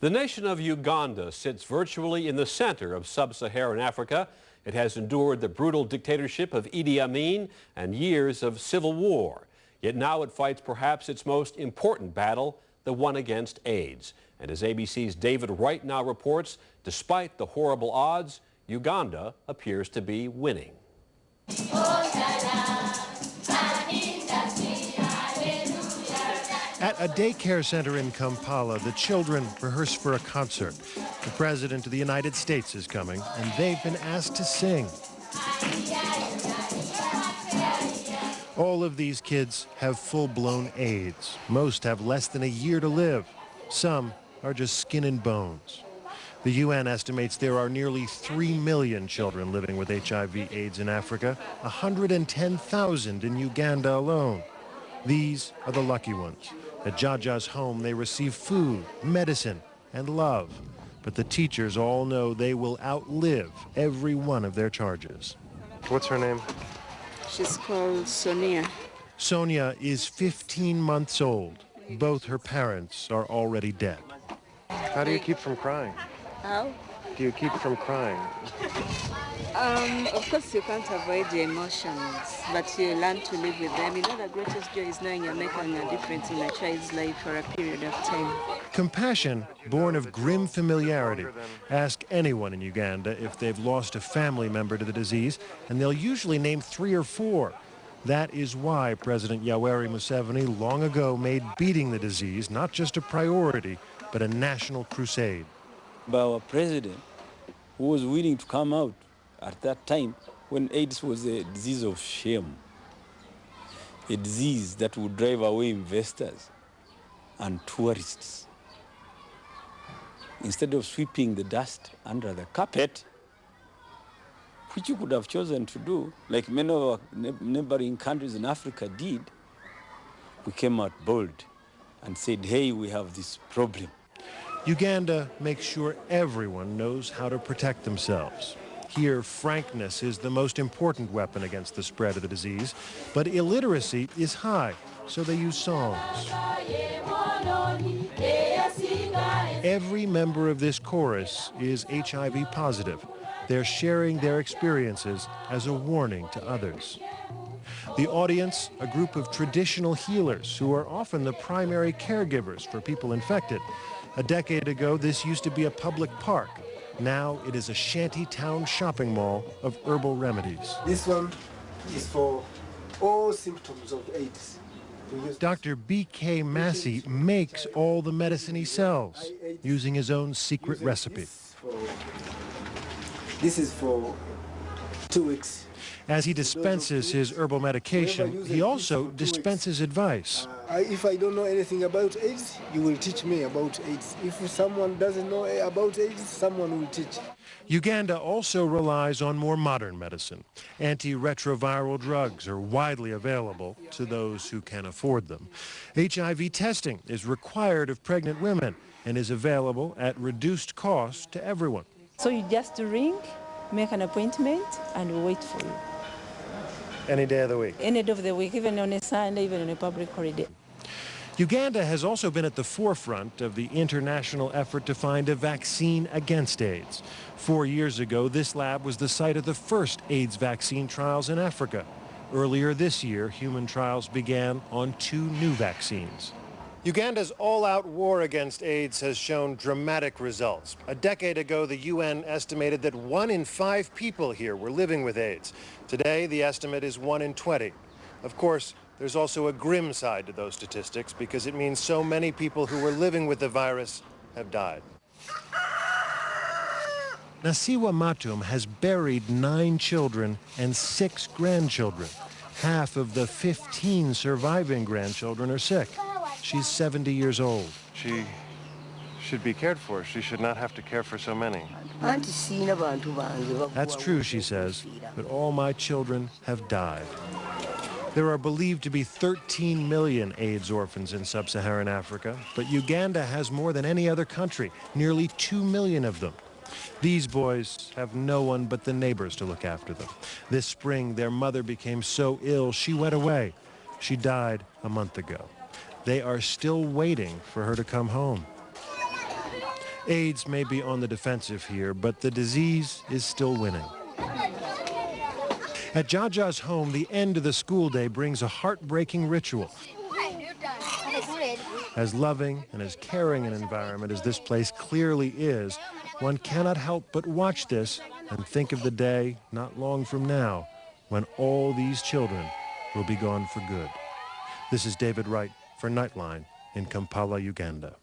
The nation of Uganda sits virtually in the center of sub-Saharan Africa. It has endured the brutal dictatorship of Idi Amin and years of civil war. Yet now it fights perhaps its most important battle, the one against AIDS. And as ABC's David Wright now reports, despite the horrible odds, Uganda appears to be winning. At a daycare center in Kampala, the children rehearse for a concert. The President of the United States is coming, and they've been asked to sing. All of these kids have full-blown AIDS. Most have less than a year to live. Some are just skin and bones. The UN estimates there are nearly 3 million children living with HIV/AIDS in Africa, 110,000 in Uganda alone. These are the lucky ones. At Jaja's home, they receive food, medicine, and love. But the teachers all know they will outlive every one of their charges. What's her name? She's called Sonia. Sonia is 15 months old. Both her parents are already dead. How do you keep from crying? How? Do you keep from crying? Of course you can't avoid the emotions, but you learn to live with them. You know, the greatest joy is knowing you're making a difference in a child's life for a period of time. Compassion, born of grim familiarity. Ask anyone in Uganda if they've lost a family member to the disease, and they'll usually name 3 or 4. That is why President Yoweri Museveni long ago made beating the disease not just a priority, but a national crusade. By our president, who was willing to come out at that time when AIDS was a disease of shame, a disease that would drive away investors and tourists. Instead of sweeping the dust under the carpet, which you could have chosen to do, like many of our neighboring countries in Africa did, we came out bold and said, hey, we have this problem. Uganda makes sure everyone knows how to protect themselves. Here, frankness is the most important weapon against the spread of the disease, but illiteracy is high, so they use songs. Every member of this chorus is HIV positive. They're sharing their experiences as a warning to others. The audience, a group of traditional healers who are often the primary caregivers for people infected. A decade ago, this used to be a public park. Now it is a shantytown shopping mall of herbal remedies. This one is for all symptoms of AIDS. Dr. B.K. Massey makes all the medicine he sells, using his own secret recipe. This is for 2 weeks. As he dispenses his herbal medication, he also dispenses advice. If I don't know anything about AIDS, you will teach me about AIDS. If someone doesn't know about AIDS, someone will teach. Uganda also relies on more modern medicine. Antiretroviral drugs are widely available to those who can afford them. HIV testing is required of pregnant women and is available at reduced cost to everyone. So you just ring, make an appointment, and we wait for you. Any day of the week? Any day of the week, even on a Sunday, even on a public holiday. Uganda has also been at the forefront of the international effort to find a vaccine against AIDS. 4 years ago, this lab was the site of the first AIDS vaccine trials in Africa. Earlier this year, human trials began on 2 new vaccines. Uganda's all-out war against AIDS has shown dramatic results. A decade ago, the UN estimated that 1 in 5 people here were living with AIDS. Today, the estimate is 1 in 20. Of course, there's also a grim side to those statistics because it means so many people who were living with the virus have died. Nasiwa Matum has buried 9 children and 6 grandchildren. Half of the 15 surviving grandchildren are sick. She's 70 years old. She should be cared for. She should not have to care for so many. That's true, she says, but all my children have died. There are believed to be 13 million AIDS orphans in sub-Saharan Africa, but Uganda has more than any other country, nearly 2 million of them. These boys have no one but the neighbors to look after them. This spring, their mother became so ill, she went away. She died a month ago. They are still waiting for her to come home. AIDS may be on the defensive here, but the disease is still winning. At Jaja's home, the end of the school day brings a heartbreaking ritual. As loving and as caring an environment as this place clearly is, one cannot help but watch this and think of the day not long from now when all these children will be gone for good. This is David Wright for Nightline in Kampala, Uganda.